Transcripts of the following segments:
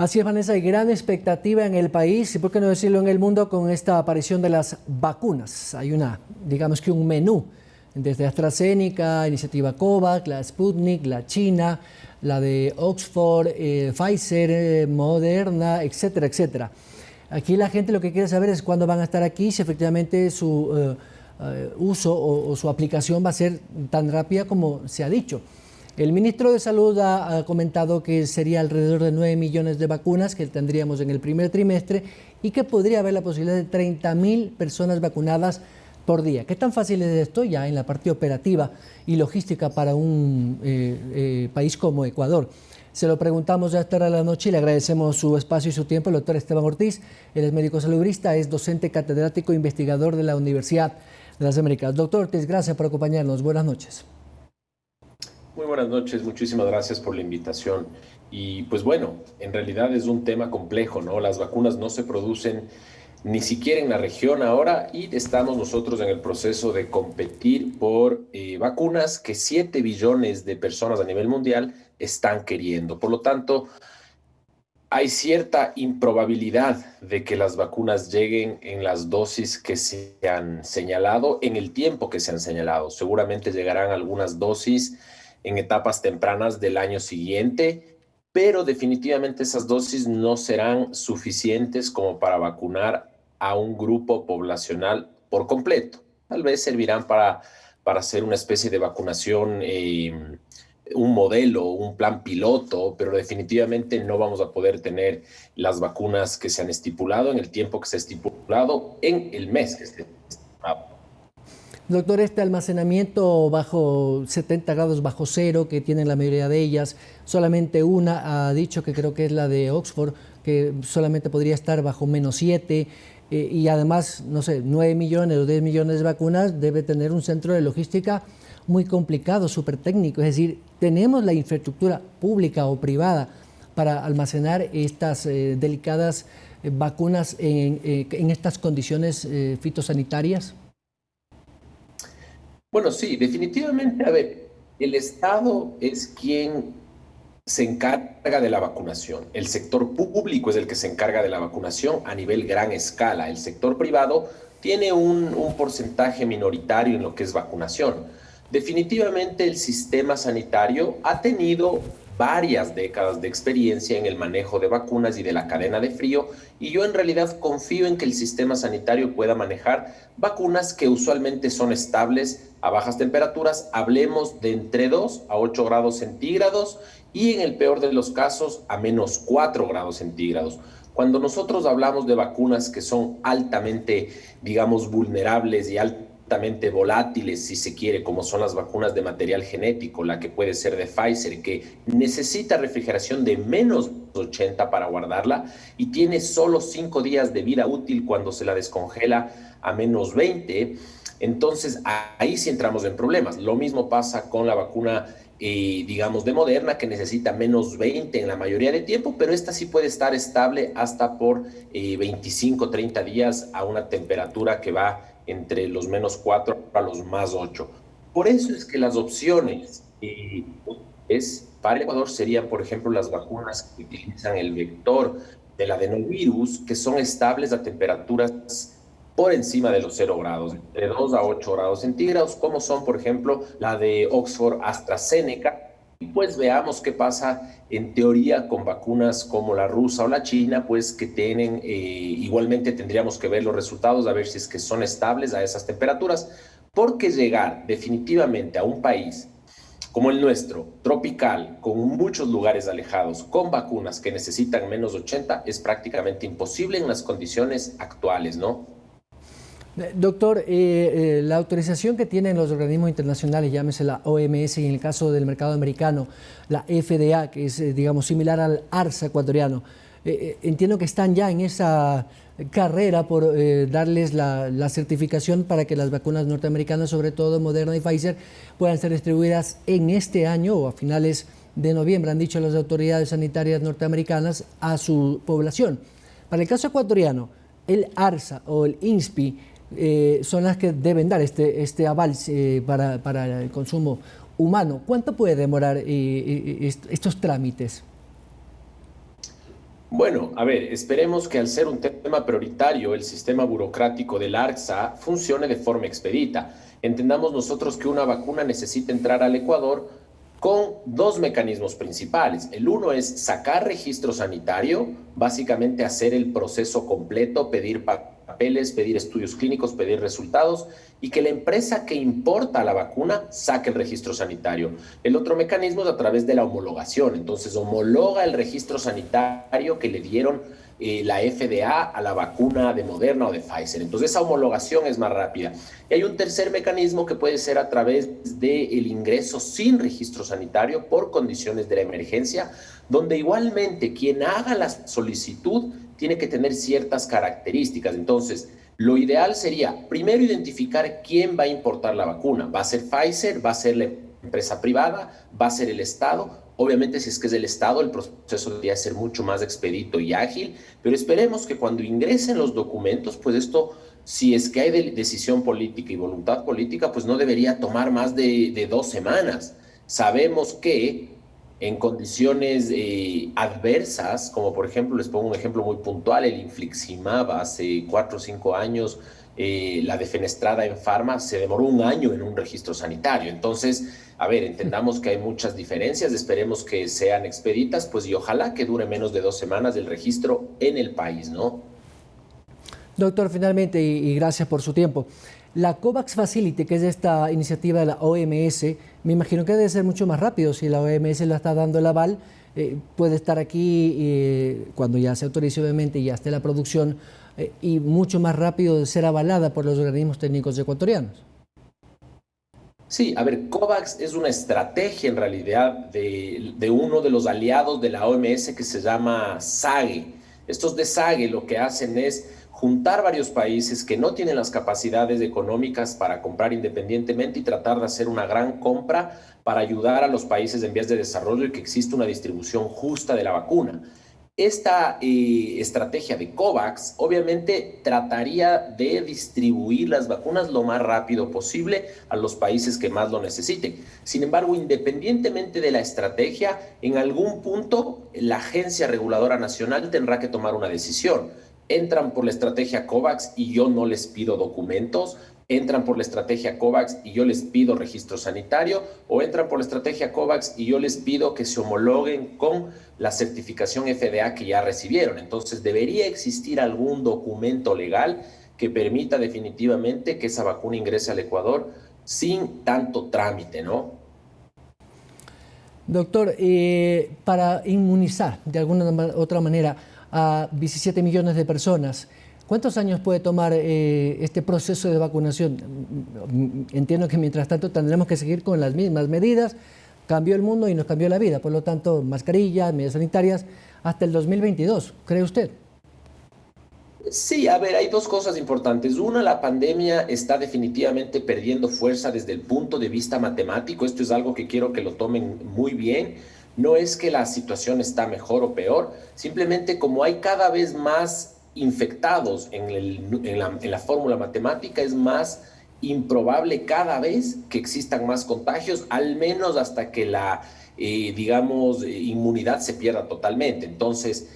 Así es, Vanessa, hay gran expectativa en el país y, por qué no decirlo, en el mundo con esta aparición de las vacunas. Hay digamos que un menú, desde AstraZeneca, Iniciativa COVAX, la Sputnik, la China, la de Oxford, Pfizer, Moderna, etcétera, etcétera. Aquí la gente lo que quiere saber es cuándo van a estar aquí, si efectivamente su uso o su aplicación va a ser tan rápida como se ha dicho. El ministro de Salud ha comentado que sería alrededor de 9 millones de vacunas que tendríamos en el primer trimestre y que podría haber la posibilidad de 30.000 personas vacunadas por día. ¿Qué tan fácil es esto ya en la parte operativa y logística para un país como Ecuador? Se lo preguntamos a esta hora de la noche y le agradecemos su espacio y su tiempo al doctor Esteban Ortiz. Él es médico salubrista, es docente catedrático e investigador de la Universidad de las Américas. Doctor Ortiz, gracias por acompañarnos. Buenas noches. Muy buenas noches, muchísimas gracias por la invitación. Y pues bueno, en realidad es un tema complejo, ¿no? Las vacunas no se producen ni siquiera en la región ahora y estamos nosotros en el proceso de competir por vacunas que 7 billones de personas a nivel mundial están queriendo. Por lo tanto, hay cierta improbabilidad de que las vacunas lleguen en las dosis que se han señalado, en el tiempo que se han señalado. Seguramente llegarán algunas dosis en etapas tempranas del año siguiente, pero definitivamente esas dosis no serán suficientes como para vacunar a un grupo poblacional por completo. Tal vez servirán para hacer una especie de vacunación, un modelo, un plan piloto, pero definitivamente no vamos a poder tener las vacunas que se han estipulado en el tiempo que se ha estipulado en el mes que se ha estipulado. Doctor, este almacenamiento bajo 70 grados bajo cero que tienen la mayoría de ellas, solamente una ha dicho, que creo que es la de Oxford, que solamente podría estar bajo -7, y además, no sé, 9 millones o 10 millones de vacunas, debe tener un centro de logística muy complicado, súper técnico. Es decir, tenemos la infraestructura pública o privada para almacenar estas delicadas vacunas en estas condiciones fitosanitarias. Bueno, sí, definitivamente, a ver, el Estado es quien se encarga de la vacunación. El sector público es el que se encarga de la vacunación a nivel gran escala. El sector privado tiene un porcentaje minoritario en lo que es vacunación. Definitivamente el sistema sanitario ha tenido varias décadas de experiencia en el manejo de vacunas y de la cadena de frío, y yo en realidad confío en que el sistema sanitario pueda manejar vacunas que usualmente son estables a bajas temperaturas. Hablemos de entre 2 a 8 grados centígrados y en el peor de los casos a -4 grados centígrados. Cuando nosotros hablamos de vacunas que son altamente, digamos, vulnerables y altamente volátiles, si se quiere, como son las vacunas de material genético, la que puede ser de Pfizer, que necesita refrigeración de -80 para guardarla y tiene solo 5 días de vida útil cuando se la descongela a -20, entonces ahí sí entramos en problemas. Lo mismo pasa con la vacuna, digamos, de Moderna, que necesita -20 en la mayoría de tiempo, pero esta sí puede estar estable hasta por 25, 30 días a una temperatura que va entre los -4 a los +8. Por eso es que las opciones para el Ecuador serían, por ejemplo, las vacunas que utilizan el vector del adenovirus, que son estables a temperaturas por encima de los 0 grados, de 2 a 8 grados centígrados, como son, por ejemplo, la de Oxford AstraZeneca. Y pues veamos qué pasa en teoría con vacunas como la rusa o la china, pues que tienen, igualmente tendríamos que ver los resultados, a ver si es que son estables a esas temperaturas, porque llegar definitivamente a un país como el nuestro, tropical, con muchos lugares alejados, con vacunas que necesitan -80, es prácticamente imposible en las condiciones actuales, ¿no? Doctor, la autorización que tienen los organismos internacionales, llámese la OMS y en el caso del mercado americano, la FDA, que es, digamos, similar al ARSA ecuatoriano, entiendo que están ya en esa carrera por darles la certificación para que las vacunas norteamericanas, sobre todo Moderna y Pfizer, puedan ser distribuidas en este año o a finales de noviembre, han dicho las autoridades sanitarias norteamericanas, a su población. Para el caso ecuatoriano, el ARSA o el INSPI son las que deben dar este aval para el consumo humano. ¿Cuánto puede demorar estos trámites? Bueno, a ver, esperemos que al ser un tema prioritario, el sistema burocrático del ARCSA funcione de forma expedita. Entendamos nosotros que una vacuna necesita entrar al Ecuador con dos mecanismos principales. El uno es sacar registro sanitario, básicamente hacer el proceso completo, pedir papeles, pedir estudios clínicos, pedir resultados y que la empresa que importa la vacuna saque el registro sanitario. El otro mecanismo es a través de la homologación. Entonces, homologa el registro sanitario que le dieron la FDA a la vacuna de Moderna o de Pfizer. Entonces, esa homologación es más rápida. Y hay un tercer mecanismo que puede ser a través del ingreso sin registro sanitario por condiciones de la emergencia, donde igualmente quien haga la solicitud tiene que tener ciertas características. Entonces, lo ideal sería primero identificar quién va a importar la vacuna. ¿Va a ser Pfizer? ¿Va a ser la empresa privada? ¿Va a ser el Estado? Obviamente, si es que es el Estado, el proceso debería ser mucho más expedito y ágil, pero esperemos que cuando ingresen los documentos, pues esto, si es que hay decisión política y voluntad política, pues no debería tomar más de 2 semanas. Sabemos que en condiciones adversas, como por ejemplo, les pongo un ejemplo muy puntual, el infliximab hace 4 o 5 años, la defenestrada en Pharma se demoró un año en un registro sanitario. Entonces, a ver, entendamos que hay muchas diferencias, esperemos que sean expeditas, pues y ojalá que dure menos de 2 semanas el registro en el país, ¿no? Doctor, finalmente, y gracias por su tiempo. La COVAX Facility, que es esta iniciativa de la OMS, me imagino que debe ser mucho más rápido. Si la OMS le está dando el aval, puede estar aquí cuando ya se autorice, obviamente, y ya esté la producción, y mucho más rápido de ser avalada por los organismos técnicos ecuatorianos. Sí, a ver, COVAX es una estrategia en realidad de uno de los aliados de la OMS que se llama SAGE. Estos de SAGE lo que hacen es juntar varios países que no tienen las capacidades económicas para comprar independientemente y tratar de hacer una gran compra para ayudar a los países en vías de desarrollo y que exista una distribución justa de la vacuna. Esta estrategia de COVAX obviamente trataría de distribuir las vacunas lo más rápido posible a los países que más lo necesiten. Sin embargo, independientemente de la estrategia, en algún punto la Agencia Reguladora Nacional tendrá que tomar una decisión. Entran por la estrategia COVAX y yo no les pido documentos, entran por la estrategia COVAX y yo les pido registro sanitario, o entran por la estrategia COVAX y yo les pido que se homologuen con la certificación FDA que ya recibieron. Entonces, debería existir algún documento legal que permita definitivamente que esa vacuna ingrese al Ecuador sin tanto trámite, ¿no? Doctor, para inmunizar de alguna otra manera a 17 millones de personas, ¿cuántos años puede tomar este proceso de vacunación? Entiendo que mientras tanto tendremos que seguir con las mismas medidas. Cambió el mundo y nos cambió la vida. Por lo tanto, mascarillas, medidas sanitarias, hasta el 2022, ¿cree usted? Sí, a ver, hay dos cosas importantes. Una, la pandemia está definitivamente perdiendo fuerza desde el punto de vista matemático. Esto es algo que quiero que lo tomen muy bien. No es que la situación está mejor o peor, simplemente como hay cada vez más infectados en la fórmula matemática, es más improbable cada vez que existan más contagios, al menos hasta que digamos, inmunidad se pierda totalmente. Entonces,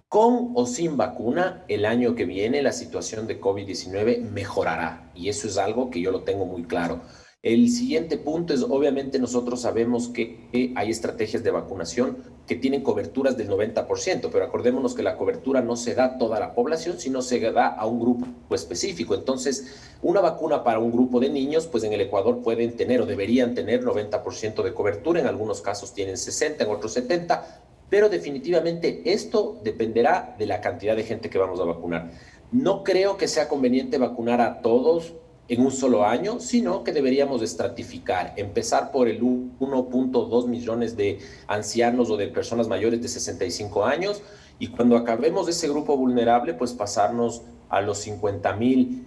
con o sin vacuna, el año que viene la situación de COVID-19 mejorará y eso es algo que yo lo tengo muy claro. El siguiente punto es, obviamente nosotros sabemos que hay estrategias de vacunación que tienen coberturas del 90%, pero acordémonos que la cobertura no se da a toda la población, sino se da a un grupo específico. Entonces, una vacuna para un grupo de niños, pues en el Ecuador pueden tener o deberían tener 90% de cobertura, en algunos casos tienen 60, en otros 70, pero definitivamente esto dependerá de la cantidad de gente que vamos a vacunar. No creo que sea conveniente vacunar a todos en un solo año, sino que deberíamos estratificar, empezar por el 1.2 millones de ancianos o de personas mayores de 65 años y cuando acabemos ese grupo vulnerable, pues pasarnos a los 50,000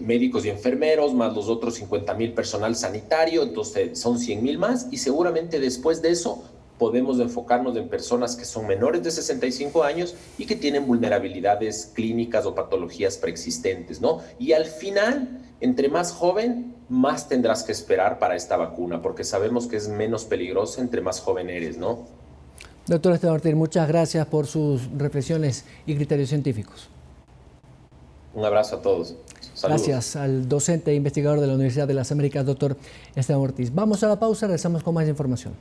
médicos y enfermeros, más los otros 50,000 personal sanitario, entonces son 100,000 más y seguramente después de eso podemos enfocarnos en personas que son menores de 65 años y que tienen vulnerabilidades clínicas o patologías preexistentes, ¿no? Y al final, entre más joven, más tendrás que esperar para esta vacuna, porque sabemos que es menos peligrosa entre más joven eres, ¿no? Doctor Esteban Ortiz, muchas gracias por sus reflexiones y criterios científicos. Un abrazo a todos. Saludos. Gracias al docente e investigador de la Universidad de las Américas, doctor Esteban Ortiz. Vamos a la pausa, regresamos con más información.